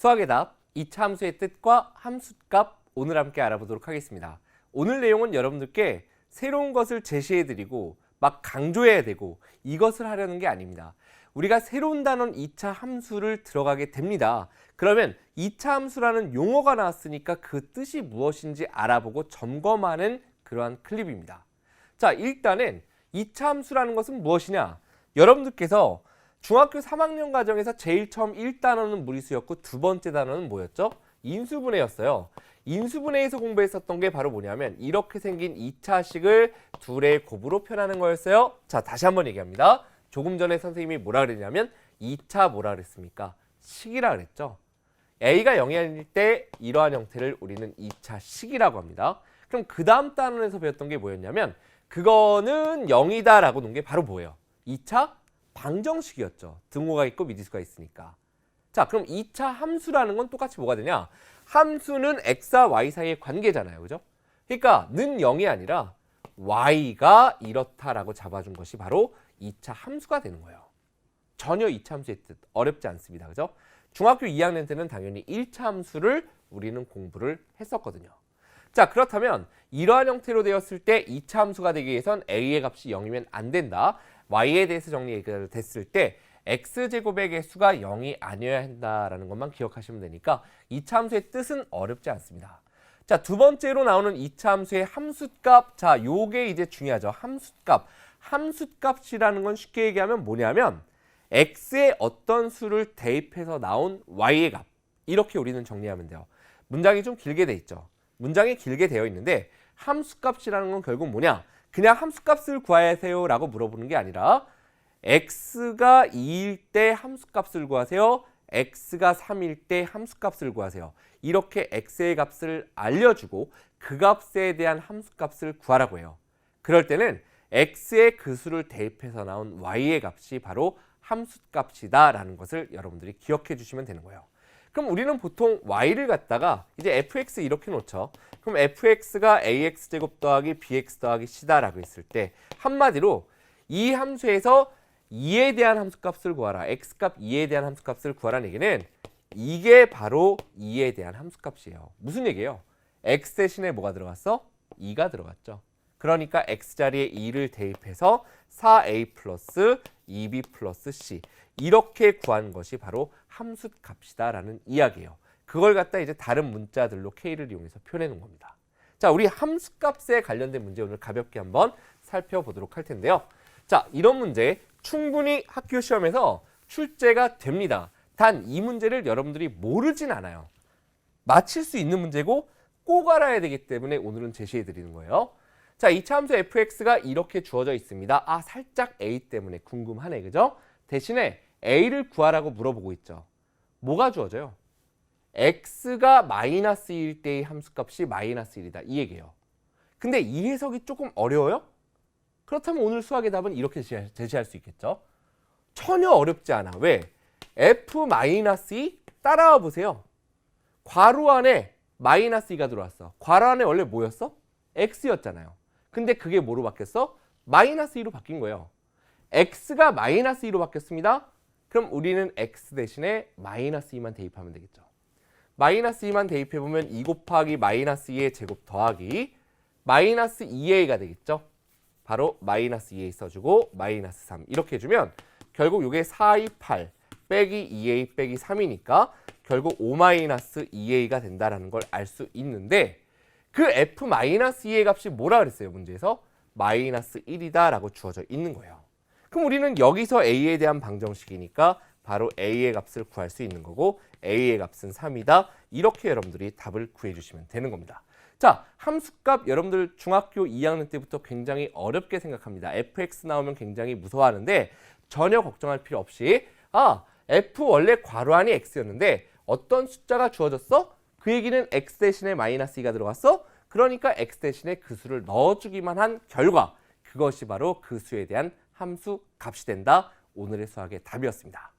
수학의 답, 2차 함수의 뜻과 함수값 오늘 함께 알아보도록 하겠습니다. 오늘 내용은 여러분들께 새로운 것을 제시해드리고 막 강조해야 되고 이것을 하려는 게 아닙니다. 우리가 새로운 단원 2차 함수를 들어가게 됩니다. 그러면 2차 함수라는 용어가 나왔으니까 그 뜻이 무엇인지 알아보고 점검하는 그러한 클립입니다. 자, 일단은 2차 함수라는 것은 무엇이냐? 여러분들께서 중학교 3학년 과정에서 제일 처음 1단원은 무리수였고 두 번째 단원은 뭐였죠? 인수분해였어요. 인수분해에서 공부했었던 게 바로 뭐냐면 이렇게 생긴 2차식을 둘의 곱으로 표현하는 거였어요. 자, 다시 한번 얘기합니다. 조금 전에 선생님이 뭐라 그랬냐면 2차 뭐라 그랬습니까? 식이라 그랬죠. A가 0이 아닐 때 이러한 형태를 우리는 2차 식이라고 합니다. 그럼 그 다음 단원에서 배웠던 게 뭐였냐면 그거는 0이다 라고 놓은 게 바로 뭐예요? 2차 방정식이었죠. 등호가 있고 미지수가 있으니까. 자, 그럼 2차 함수라는 건 똑같이 뭐가 되냐? 함수는 x와 y 사이의 관계잖아요. 그죠? 그러니까 는 0이 아니라 y가 이렇다라고 잡아준 것이 바로 2차 함수가 되는 거예요. 전혀 2차 함수의 뜻 어렵지 않습니다. 그죠? 중학교 2학년 때는 당연히 1차 함수를 우리는 공부를 했었거든요. 자, 그렇다면 이러한 형태로 되었을 때 2차 함수가 되기 위해선 a의 값이 0이면 안 된다. y에 대해서 정리가 됐을 때 x제곱의 개수가 0이 아니어야 한다라는 것만 기억하시면 되니까 2차 함수의 뜻은 어렵지 않습니다. 자, 두 번째로 나오는 2차 함수의 함수값. 자, 요게 이제 중요하죠. 함수값. 함수값이라는 건 쉽게 얘기하면 뭐냐면 x에 어떤 수를 대입해서 나온 y의 값. 이렇게 우리는 정리하면 돼요. 문장이 좀 길게 돼 있죠. 문장이 길게 되어 있는데 함수값이라는 건 결국 뭐냐? 그냥 함수값을 구하세요 라고 물어보는 게 아니라 x가 2일 때 함수값을 구하세요. x가 3일 때 함수값을 구하세요. 이렇게 x의 값을 알려주고 그 값에 대한 함수값을 구하라고 해요. 그럴 때는 x의 그 수를 대입해서 나온 y의 값이 바로 함수값이다 라는 것을 여러분들이 기억해 주시면 되는 거예요. 그럼 우리는 보통 y를 갖다가 이제 fx 이렇게 놓죠. 그럼 fx가 ax제곱 더하기 bx 더하기 c다라고 했을 때 한마디로 이 함수에서 2에 대한 함수값을 구하라. x값 2에 대한 함수값을 구하라는 얘기는 이게 바로 2에 대한 함수값이에요. 무슨 얘기예요? x 대신에 뭐가 들어갔어? 2가 들어갔죠. 그러니까 x자리에 2를 대입해서 4a 플러스 2b 플러스 c 이렇게 구한 것이 바로 함수값이다 라는 이야기예요. 그걸 갖다 이제 다른 문자들로 k를 이용해서 표현해 놓은 겁니다. 자, 우리 함수값에 관련된 문제 오늘 가볍게 한번 살펴보도록 할 텐데요. 자, 이런 문제 충분히 학교 시험에서 출제가 됩니다. 단 이 문제를 여러분들이 모르진 않아요. 맞힐 수 있는 문제고 꼭 알아야 되기 때문에 오늘은 제시해 드리는 거예요. 자, 2차 함수 fx가 이렇게 주어져 있습니다. 아, 살짝 a 때문에 궁금하네. 그죠? 대신에 a를 구하라고 물어보고 있죠. 뭐가 주어져요? x가 마이너스 1일 때의 함수값이 마이너스 1이다. 이 얘기예요. 근데 이 해석이 조금 어려워요? 그렇다면 오늘 수학의 답은 이렇게 제시할 수 있겠죠. 전혀 어렵지 않아. 왜? f-2 따라와 보세요. 괄호 안에 마이너스 2가 들어왔어. 괄호 안에 원래 뭐였어? x였잖아요. 근데 그게 뭐로 바뀌었어? 마이너스 2로 바뀐 거예요. x가 마이너스 2로 바뀌었습니다. 그럼 우리는 x 대신에 마이너스 2만 대입하면 되겠죠. 마이너스 2만 대입해보면 2 곱하기 마이너스 2의 제곱 더하기 마이너스 2a가 되겠죠. 바로 마이너스 2a 써주고 마이너스 3 이렇게 해주면 결국 이게 4, 2, 8 빼기 2a 빼기 3이니까 결국 5 마이너스 2a가 된다는 걸 알 수 있는데 그 f-2의 값이 뭐라 그랬어요? 문제에서 마이너스 1이다 라고 주어져 있는 거예요. 그럼 우리는 여기서 a에 대한 방정식이니까 바로 a의 값을 구할 수 있는 거고 a의 값은 3이다. 이렇게 여러분들이 답을 구해주시면 되는 겁니다. 자, 함수값 여러분들 중학교 2학년 때부터 굉장히 어렵게 생각합니다. fx 나오면 굉장히 무서워하는데 전혀 걱정할 필요 없이 f 원래 괄호 안이 x였는데 어떤 숫자가 주어졌어? 그 얘기는 x 대신에 마이너스 2가 들어갔어? 그러니까 x 대신에 그 수를 넣어주기만 한 결과 그것이 바로 그 수에 대한 함수 값이 된다. 오늘의 수학의 답이었습니다.